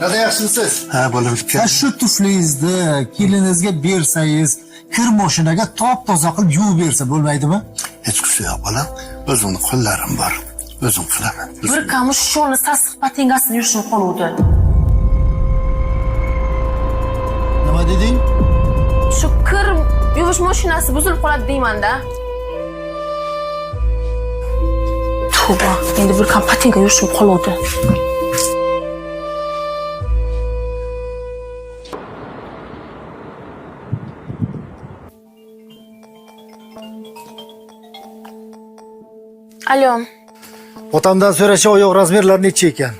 Nada yaxshimisiz? Ha, bo'lib ketdi. Shu tuflingizni keliningizga bersangiz, kir mashinaga top-toza qilib yuvib bersa bo'lmaydimi? Hech qisi yo'q bolam. O'zimning qo'llarim bor. O'zim qilaman. Bir kamush sho'ni sassiq patingasini yurishim qoluvdi. Nima deding? Shu kir yuvish mashinasi buzilib qoladi deyman-da. Tuba, endi bir kam patinga yurishim qoluvdi. Alo. Otamdan so'rashi oyoq razmerlari necha ekan?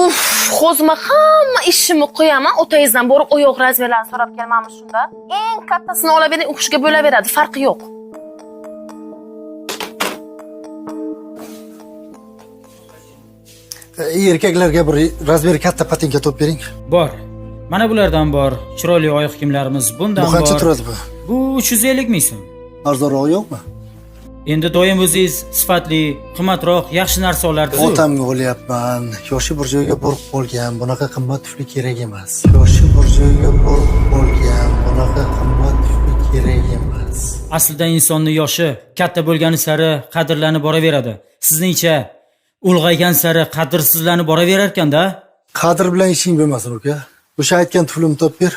Uf, hozir hamma ishimni qo'yaman, otangizdan borib oyoq razmerlarini so'rab kelmanmi shunda? Eng kattasini olib o'qishga bo'laveradi, farqi yo'q. Erkaklarga bir razmeri katta patinka topib bering. Bor. Mana bulardan bor. Chiroyli oyoq kiyimlarimiz bundan Bu bor. qancha turadi bu? Bu 350 ming so'm. Arzonroq yo'qmi? Endi doim o'zingiz sifatli, qimmatroq, yaxshi narsa olardingiz. Otamga olyapman. Yoshi bir joyga borib qolgan. Bunaqa qimmat tufli kerak emas. Yoshi bir joyga borib qolgan. Bunaqa qimmat tufli kerak emas. Aslida insonning yoshi katta bo'lgani sari qadrlanib boraveradi. Sizningcha ulg'aygan sari qadrsizlanib boraverar ekanda? Qadr bilan ishing bo'lmasin, uka. O'sha aytgan tuflimni topib ber.